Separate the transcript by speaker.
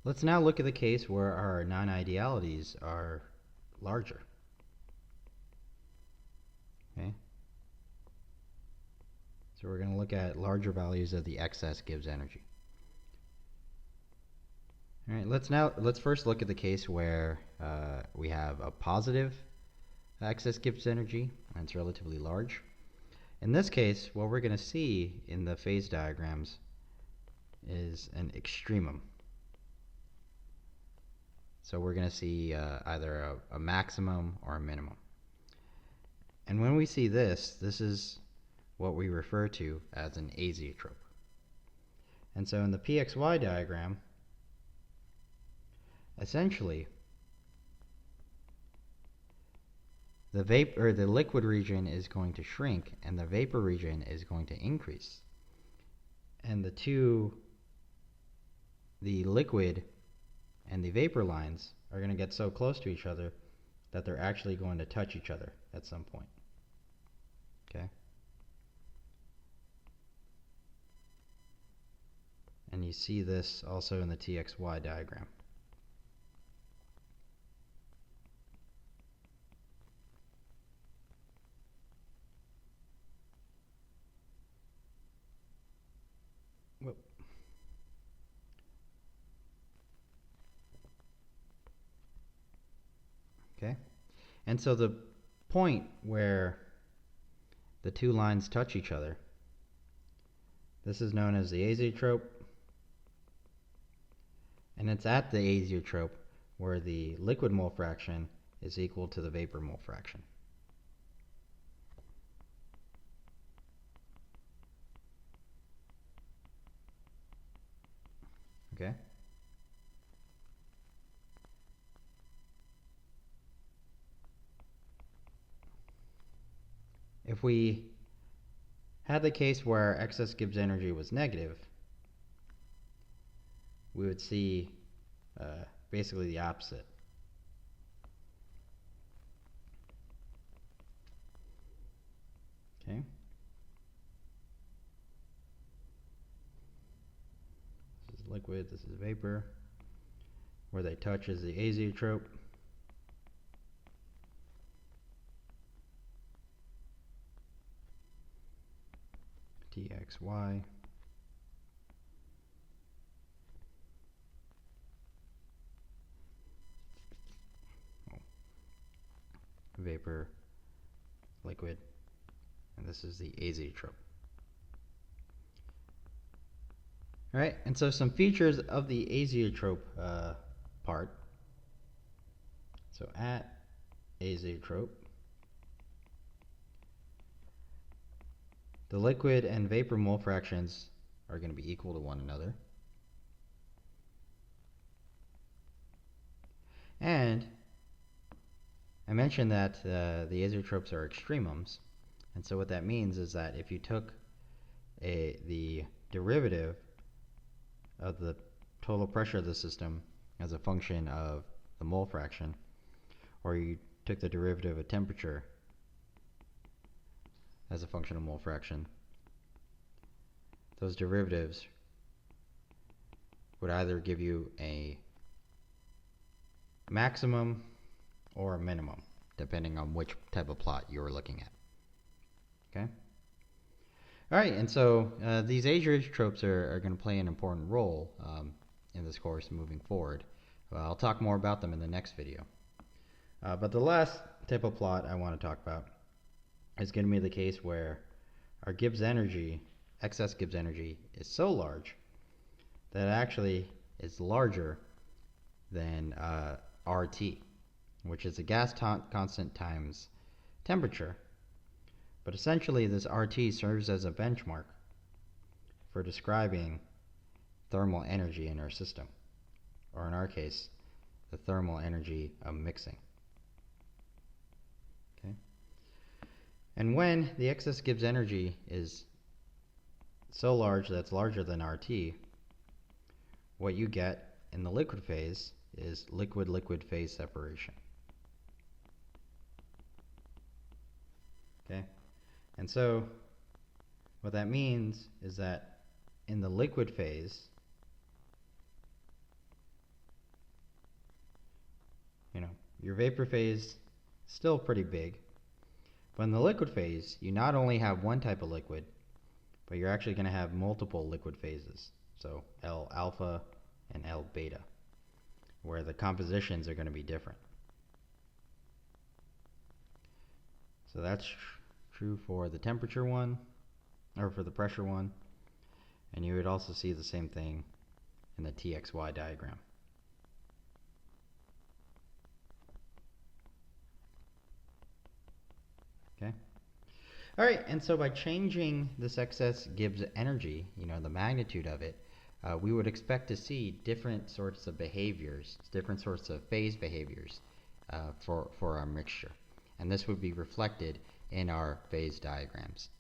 Speaker 1: Let's now look at the case where our non-idealities are larger. Okay? So we're going to look at larger values of the excess Gibbs energy. All right, let's first look at the case where we have a positive excess Gibbs energy, and it's relatively large. In this case, what we're going to see in the phase diagrams is an extremum. So we're going to see either a maximum or a minimum. And when we see this is what we refer to as an azeotrope. And so in the PXY diagram, essentially, the liquid region is going to shrink and the vapor region is going to increase. And the liquid and the vapor lines are going to get so close to each other that they're actually going to touch each other at some point. Okay? And you see this also in the TXY diagram. Whoop. Okay? And so the point where the two lines touch each other, this is known as the azeotrope, and it's at the azeotrope where the liquid mole fraction is equal to the vapor mole fraction. Okay? If we had the case where excess Gibbs energy was negative, we would see basically the opposite. Okay? This is liquid, this is vapor. Where they touch is the azeotrope. TXY. Vapor, liquid, and this is the azeotrope. Alright, and so some features of the azeotrope part. So at azeotrope, the liquid and vapor mole fractions are going to be equal to one another. And I mentioned that the azeotropes are extremums, and so what that means is that if you took the derivative of the total pressure of the system as a function of the mole fraction, or you took the derivative of temperature as a function of mole fraction, those derivatives would either give you a maximum or a minimum, depending on which type of plot you were looking at. Okay? Alright, and so these azeotropes are going to play an important role in this course moving forward. I'll talk more about them in the next video. But the last type of plot I want to talk about is going to be the case where our Gibbs energy, excess Gibbs energy, is so large that it actually is larger than RT, which is the gas constant times temperature. But essentially this RT serves as a benchmark for describing thermal energy in our system, or in our case, the thermal energy of mixing. Okay? And when the excess Gibbs energy is so large that it's larger than RT, what you get in the liquid phase is liquid-liquid phase separation. Okay? And so what that means is that in the liquid phase, your vapor phase still pretty big. But in the liquid phase, you not only have one type of liquid, but you're actually going to have multiple liquid phases. So L alpha and L beta, where the compositions are going to be different. So that's true for the temperature one, or for the pressure one. And you would also see the same thing in the TXY diagram. Okay. All right, and so by changing this excess Gibbs energy, the magnitude of it, we would expect to see different sorts of behaviors, different sorts of phase behaviors for our mixture. And this would be reflected in our phase diagrams.